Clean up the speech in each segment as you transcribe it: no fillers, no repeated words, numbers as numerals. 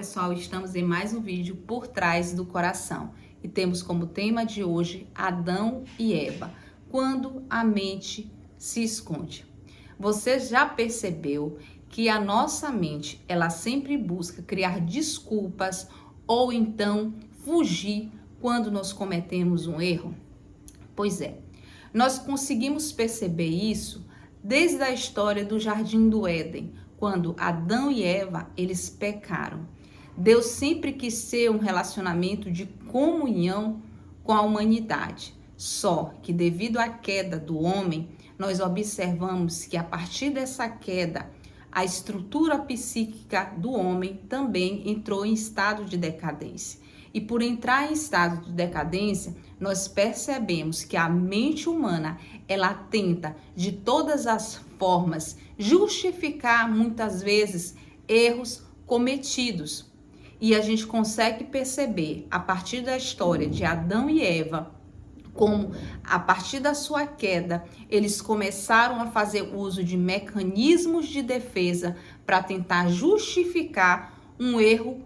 pessoal, estamos em mais um vídeo por trás do coração e temos como tema de hoje Adão e Eva, quando a mente se esconde. Você já percebeu que a nossa mente, ela sempre busca criar desculpas ou então fugir quando nós cometemos um erro? Pois é, nós conseguimos perceber isso desde a história do Jardim do Éden, quando Adão e Eva, eles pecaram. Deus sempre quis ser um relacionamento de comunhão com a humanidade. Só que devido à queda do homem, nós observamos que a partir dessa queda, a estrutura psíquica do homem também entrou em estado de decadência. E por entrar em estado de decadência, nós percebemos que a mente humana, ela tenta de todas as formas justificar muitas vezes erros cometidos. E a gente consegue perceber a partir da história de Adão e Eva, como a partir da sua queda, eles começaram a fazer uso de mecanismos de defesa para tentar justificar um erro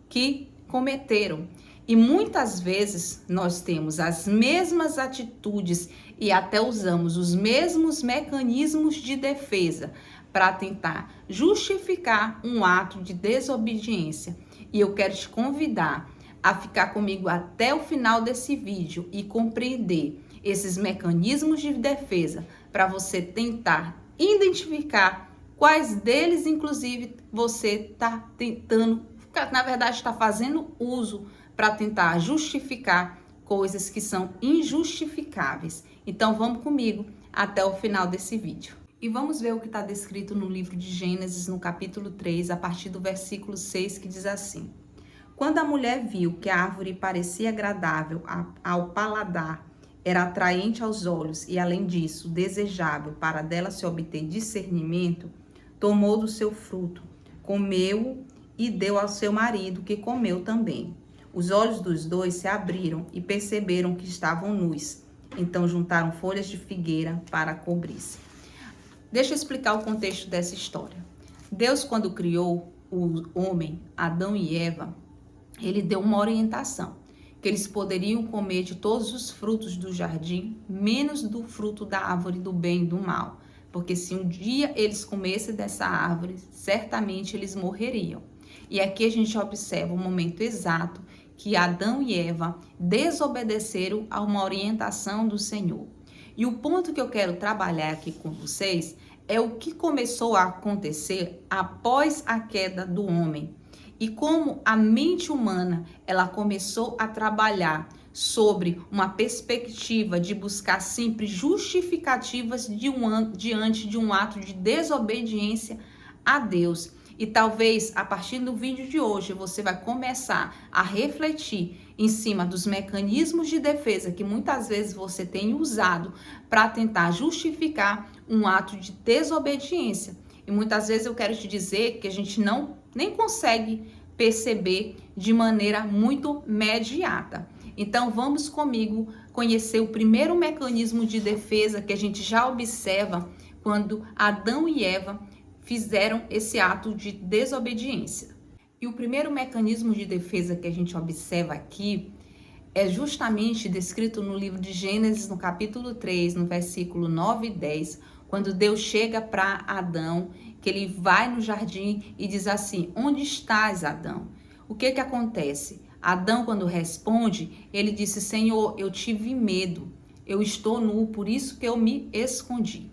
que cometeram. E muitas vezes nós temos as mesmas atitudes e até usamos os mesmos mecanismos de defesa para tentar justificar um ato de desobediência. E eu quero te convidar a ficar comigo até o final desse vídeo e compreender esses mecanismos de defesa para você tentar identificar quais deles, inclusive, você está tentando, na verdade, está fazendo uso para tentar justificar coisas que são injustificáveis. Então, vamos comigo até o final desse vídeo. E vamos ver o que está descrito no livro de Gênesis, no capítulo 3, a partir do versículo 6, que diz assim: Quando a mulher viu que a árvore parecia agradável ao paladar, era atraente aos olhos e, além disso, desejável para dela se obter discernimento, tomou do seu fruto, comeu e deu ao seu marido, que comeu também. Os olhos dos dois se abriram e perceberam que estavam nus. Então juntaram folhas de figueira para cobrir-se. Deixa eu explicar o contexto dessa história. Deus, quando criou o homem, Adão e Eva, ele deu uma orientação, que eles poderiam comer de todos os frutos do jardim, menos do fruto da árvore do bem e do mal. Porque se um dia eles comessem dessa árvore, certamente eles morreriam. E aqui a gente observa o momento exato que Adão e Eva desobedeceram a uma orientação do Senhor. E o ponto que eu quero trabalhar aqui com vocês é o que começou a acontecer após a queda do homem. E como a mente humana, ela começou a trabalhar sobre uma perspectiva de buscar sempre justificativas diante de um ato de desobediência a Deus. E talvez a partir do vídeo de hoje você vai começar a refletir em cima dos mecanismos de defesa que muitas vezes você tem usado para tentar justificar um ato de desobediência. E muitas vezes eu quero te dizer que a gente nem consegue perceber de maneira muito imediata. Então vamos comigo conhecer o primeiro mecanismo de defesa que a gente já observa quando Adão e Eva fizeram esse ato de desobediência. E o primeiro mecanismo de defesa que a gente observa aqui é justamente descrito no livro de Gênesis, no capítulo 3, no versículo 9 e 10, quando Deus chega para Adão, que ele vai no jardim e diz assim: onde estás, Adão? O que acontece? Adão, quando responde, ele disse: Senhor, eu tive medo, eu estou nu, por isso que eu me escondi.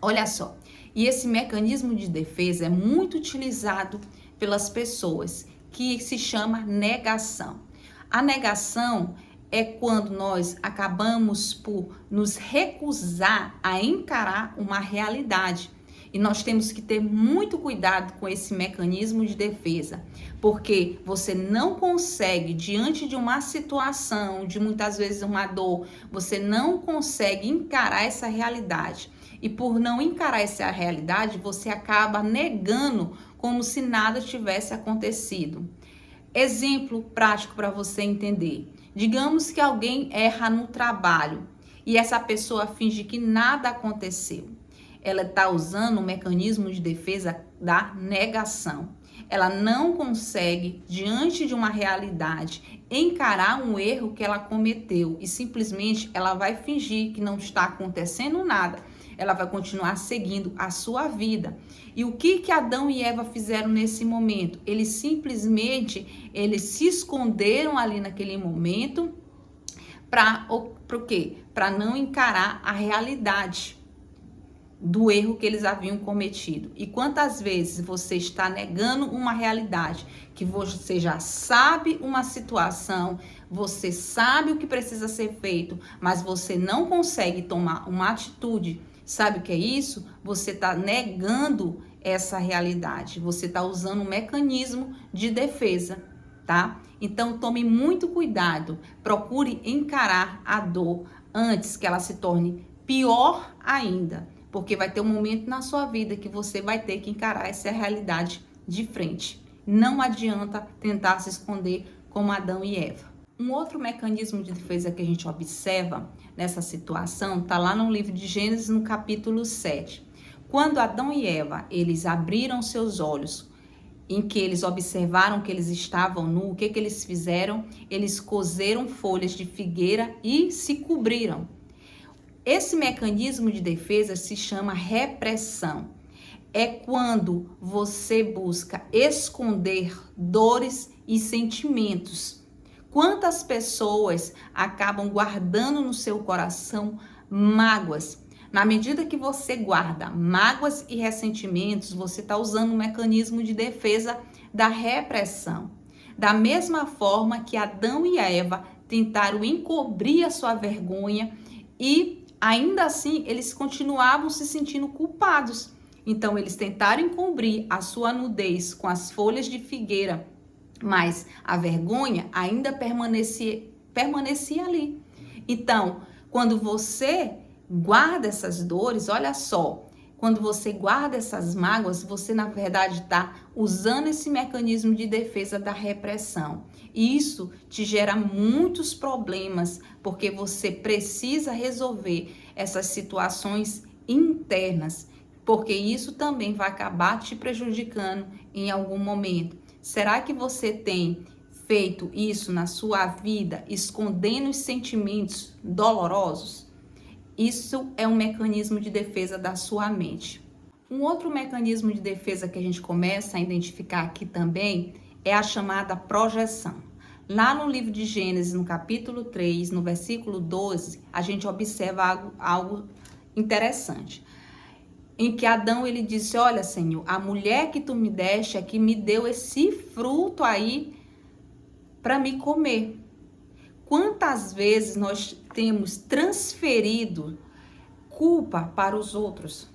Olha só, e esse mecanismo de defesa é muito utilizado pelas pessoas, que se chama negação. A negação é quando nós acabamos por nos recusar a encarar uma realidade. E nós temos que ter muito cuidado com esse mecanismo de defesa, porque você não consegue, diante de uma situação, de muitas vezes uma dor, você não consegue encarar essa realidade. E por não encarar essa realidade, você acaba negando como se nada tivesse acontecido. Exemplo prático para você entender. Digamos que alguém erra no trabalho e essa pessoa finge que nada aconteceu. Ela está usando o mecanismo de defesa da negação. ela não consegue, diante de uma realidade, encarar um erro que ela cometeu e simplesmente ela vai fingir que não está acontecendo nada. Ela vai continuar seguindo a sua vida. E o que Adão e Eva fizeram nesse momento? Eles simplesmente, eles se esconderam ali naquele momento para o quê? Para não encarar a realidade do erro que eles haviam cometido. E quantas vezes você está negando uma realidade que você já sabe uma situação, você sabe o que precisa ser feito, mas você não consegue tomar uma atitude. Sabe o que é isso? Você está negando essa realidade. Você está usando um mecanismo de defesa, tá? Então tome muito cuidado. Procure encarar a dor antes que ela se torne pior ainda. Porque vai ter um momento na sua vida que você vai ter que encarar essa realidade de frente. Não adianta tentar se esconder como Adão e Eva. Um outro mecanismo de defesa que a gente observa nessa situação está lá no livro de Gênesis, no capítulo 7. Quando Adão e Eva, eles abriram seus olhos, em que eles observaram que eles estavam nus, o que eles fizeram? Eles coseram folhas de figueira e se cobriram. Esse mecanismo de defesa se chama repressão. É quando você busca esconder dores e sentimentos. Quantas pessoas acabam guardando no seu coração mágoas? Na medida que você guarda mágoas e ressentimentos, você está usando um mecanismo de defesa da repressão. Da mesma forma que Adão e Eva tentaram encobrir a sua vergonha e ainda assim, eles continuavam se sentindo culpados. Então, eles tentaram encobrir a sua nudez com as folhas de figueira, mas a vergonha ainda permanecia ali. Então, quando você guarda essas dores, olha só, quando você guarda essas mágoas, você na verdade está usando esse mecanismo de defesa da repressão. E isso te gera muitos problemas, porque você precisa resolver essas situações internas, porque isso também vai acabar te prejudicando em algum momento. Será que você tem feito isso na sua vida, escondendo os sentimentos dolorosos? Isso é um mecanismo de defesa da sua mente. Um outro mecanismo de defesa que a gente começa a identificar aqui também é a chamada projeção. Lá no livro de Gênesis, no capítulo 3, no versículo 12, a gente observa algo interessante. Em que Adão, ele disse, olha, Senhor, a mulher que tu me deste aqui me deu esse fruto aí para me comer. Quantas vezes nós temos transferido culpa para os outros?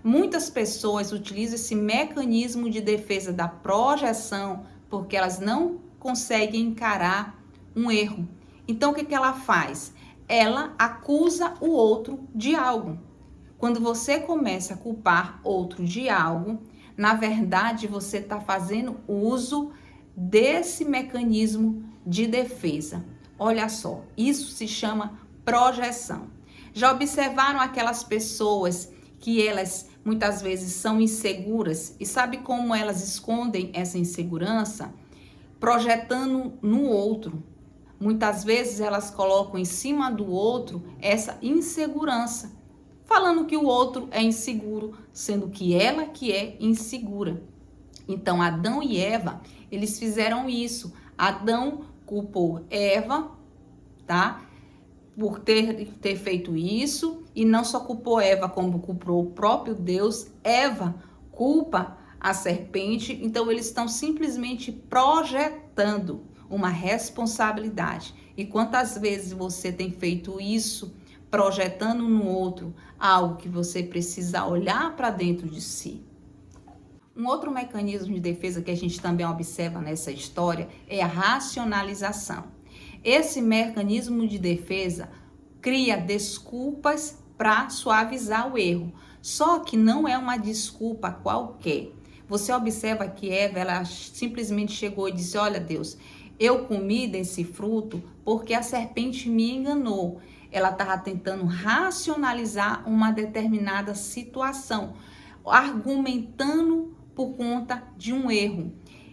Muitas pessoas utilizam esse mecanismo de defesa da projeção porque elas não conseguem encarar um erro. Então, o que ela faz? Ela acusa o outro de algo. Quando você começa a culpar outro de algo, na verdade, você está fazendo uso desse mecanismo de defesa. Olha só, isso se chama projeção. Já observaram aquelas pessoas que elas muitas vezes são inseguras e sabe como elas escondem essa insegurança? Projetando no outro. Muitas vezes elas colocam em cima do outro essa insegurança, falando que o outro é inseguro, sendo que ela que é insegura. Então, Adão e Eva, eles fizeram isso. Adão culpou Eva, tá? Por ter feito isso, e não só culpou Eva, como culpou o próprio Deus. Eva culpa a serpente. Então, eles estão simplesmente projetando uma responsabilidade. E quantas vezes você tem feito isso, projetando no outro algo que você precisa olhar para dentro de si? Um outro mecanismo de defesa que a gente também observa nessa história é a racionalização. Esse mecanismo de defesa cria desculpas para suavizar o erro. Só que não é uma desculpa qualquer. Você observa que Eva, ela simplesmente chegou e disse, olha Deus, eu comi desse fruto porque a serpente me enganou. Ela estava tentando racionalizar uma determinada situação, argumentando por conta de um erro.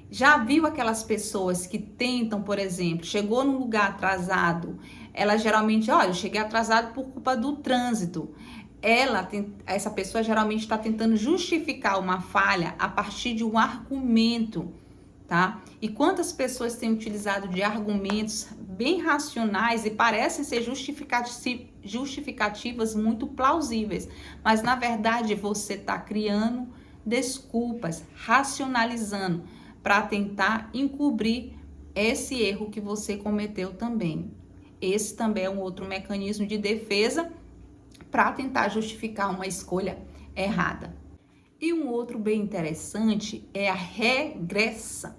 Já viu aquelas pessoas que tentam, por exemplo, chegou num lugar atrasado, ela geralmente, olha, eu cheguei atrasado por culpa do trânsito. Essa pessoa geralmente está tentando justificar uma falha a partir de um argumento, tá? E quantas pessoas têm utilizado de argumentos bem racionais e parecem ser justificativas muito plausíveis, mas na verdade você está criando desculpas, racionalizando para tentar encobrir esse erro que você cometeu também. Esse também é um outro mecanismo de defesa para tentar justificar uma escolha errada. E um outro bem interessante é a regressão.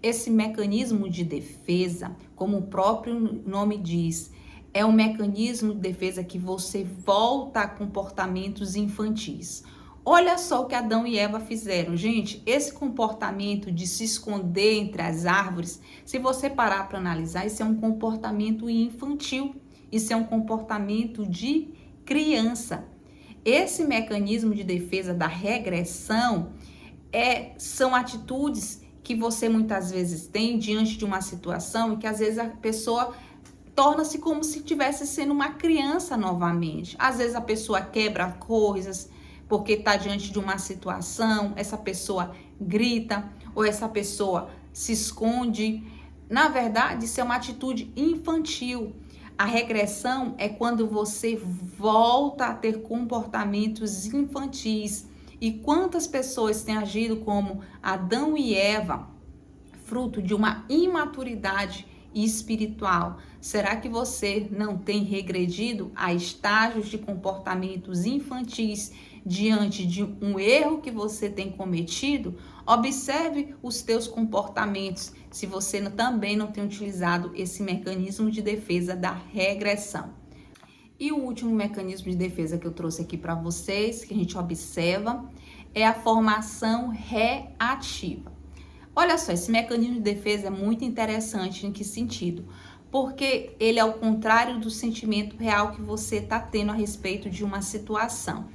Esse mecanismo de defesa, como o próprio nome diz, é um mecanismo de defesa que você volta a comportamentos infantis. Olha só o que Adão e Eva fizeram, gente. Esse comportamento de se esconder entre as árvores, se você parar para analisar, isso é um comportamento infantil. Isso é um comportamento de criança. Esse mecanismo de defesa da regressão são atitudes que você muitas vezes tem diante de uma situação e que às vezes a pessoa torna-se como se estivesse sendo uma criança novamente. Às vezes a pessoa quebra coisas porque está diante de uma situação, essa pessoa grita ou essa pessoa se esconde. Na verdade, isso é uma atitude infantil. A regressão é quando você volta a ter comportamentos infantis. E quantas pessoas têm agido como Adão e Eva, fruto de uma imaturidade espiritual? Será que você não tem regredido a estágios de comportamentos infantis diante de um erro que você tem cometido? Observe os teus comportamentos, se você também não tem utilizado esse mecanismo de defesa da regressão. E o último mecanismo de defesa que eu trouxe aqui para vocês, que a gente observa, é a formação reativa. Olha só, esse mecanismo de defesa é muito interessante. Em que sentido? Porque ele é o contrário do sentimento real que você está tendo a respeito de uma situação.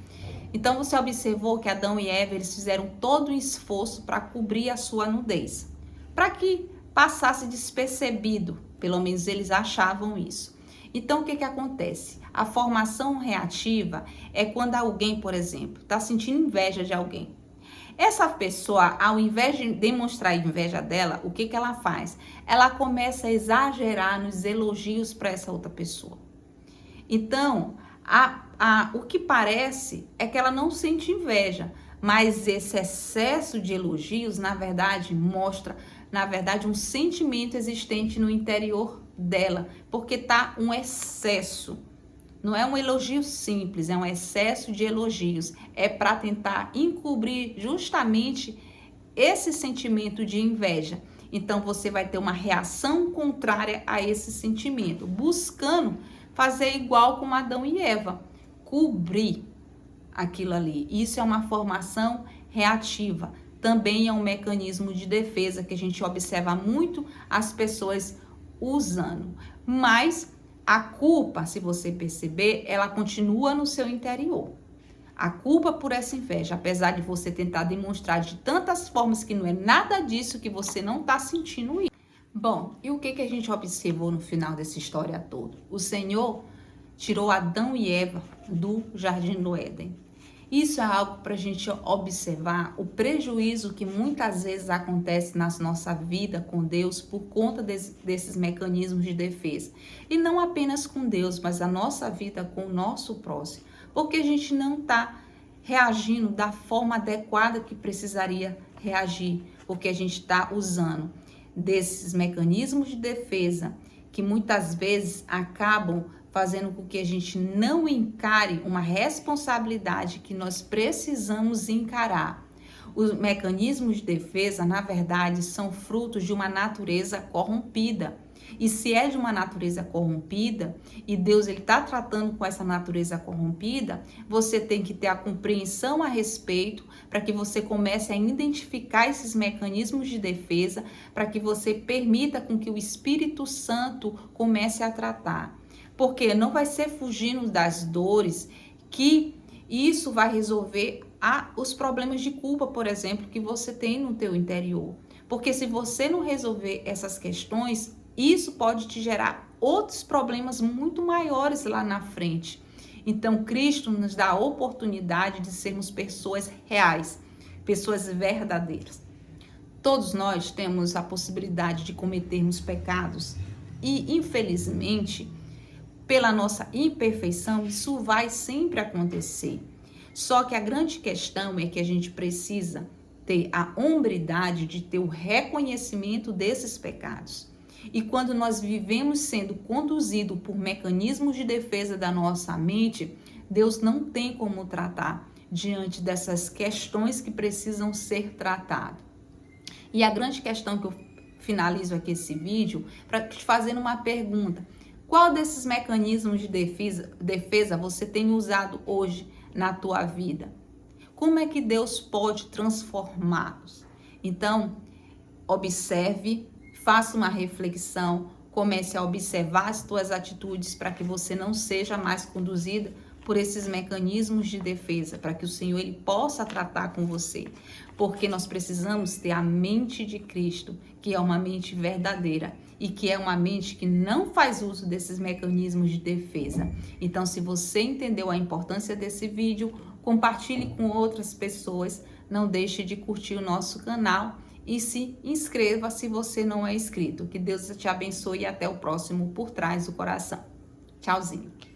Então, você observou que Adão e Eva, eles fizeram todo um esforço para cobrir a sua nudez, para que passasse despercebido, pelo menos eles achavam isso. Então, o que acontece? A formação reativa é quando alguém, por exemplo, está sentindo inveja de alguém. Essa pessoa, ao invés de demonstrar inveja dela, o que ela faz? Ela começa a exagerar nos elogios para essa outra pessoa. Então, o que parece é que ela não sente inveja, mas esse excesso de elogios, na verdade, mostra, um sentimento existente no interior dela, porque tá um excesso. Não é um elogio simples, é um excesso de elogios. É para tentar encobrir justamente esse sentimento de inveja. Então, você vai ter uma reação contrária a esse sentimento, buscando fazer igual como Adão e Eva, cobrir aquilo ali. Isso é uma formação reativa. Também é um mecanismo de defesa que a gente observa muito as pessoas usando. Mas a culpa, se você perceber, ela continua no seu interior. A culpa por essa inveja, apesar de você tentar demonstrar de tantas formas que não é nada disso, que você não está sentindo isso. Bom, e o que a gente observou no final dessa história toda? O Senhor tirou Adão e Eva do Jardim do Éden. Isso é algo para a gente observar o prejuízo que muitas vezes acontece na nossa vida com Deus por conta desses mecanismos de defesa. E não apenas com Deus, mas a nossa vida com o nosso próximo. Porque a gente não está reagindo da forma adequada que precisaria reagir. Porque a gente está usando desses mecanismos de defesa que muitas vezes acabam fazendo com que a gente não encare uma responsabilidade que nós precisamos encarar. Os mecanismos de defesa, na verdade, são frutos de uma natureza corrompida. E se é de uma natureza corrompida, e Deus está tratando com essa natureza corrompida, você tem que ter a compreensão a respeito para que você comece a identificar esses mecanismos de defesa, para que você permita com que o Espírito Santo comece a tratar. Porque não vai ser fugindo das dores que isso vai resolver os problemas de culpa, por exemplo, que você tem no teu interior. Porque se você não resolver essas questões, isso pode te gerar outros problemas muito maiores lá na frente. Então, Cristo nos dá a oportunidade de sermos pessoas reais, pessoas verdadeiras. Todos nós temos a possibilidade de cometermos pecados e, infelizmente, pela nossa imperfeição, isso vai sempre acontecer. Só que a grande questão é que a gente precisa ter a hombridade de ter o reconhecimento desses pecados. E quando nós vivemos sendo conduzidos por mecanismos de defesa da nossa mente, Deus não tem como tratar diante dessas questões que precisam ser tratadas. E a grande questão que eu finalizo aqui esse vídeo, para te fazer uma pergunta: qual desses mecanismos de defesa você tem usado hoje na tua vida? Como é que Deus pode transformá-los? Então, observe, faça uma reflexão, comece a observar as tuas atitudes para que você não seja mais conduzida por esses mecanismos de defesa, para que o Senhor ele possa tratar com você. Porque nós precisamos ter a mente de Cristo, que é uma mente verdadeira e que é uma mente que não faz uso desses mecanismos de defesa. Então, se você entendeu a importância desse vídeo, compartilhe com outras pessoas, não deixe de curtir o nosso canal e se inscreva se você não é inscrito. Que Deus te abençoe e até o próximo Por Trás do Coração. Tchauzinho.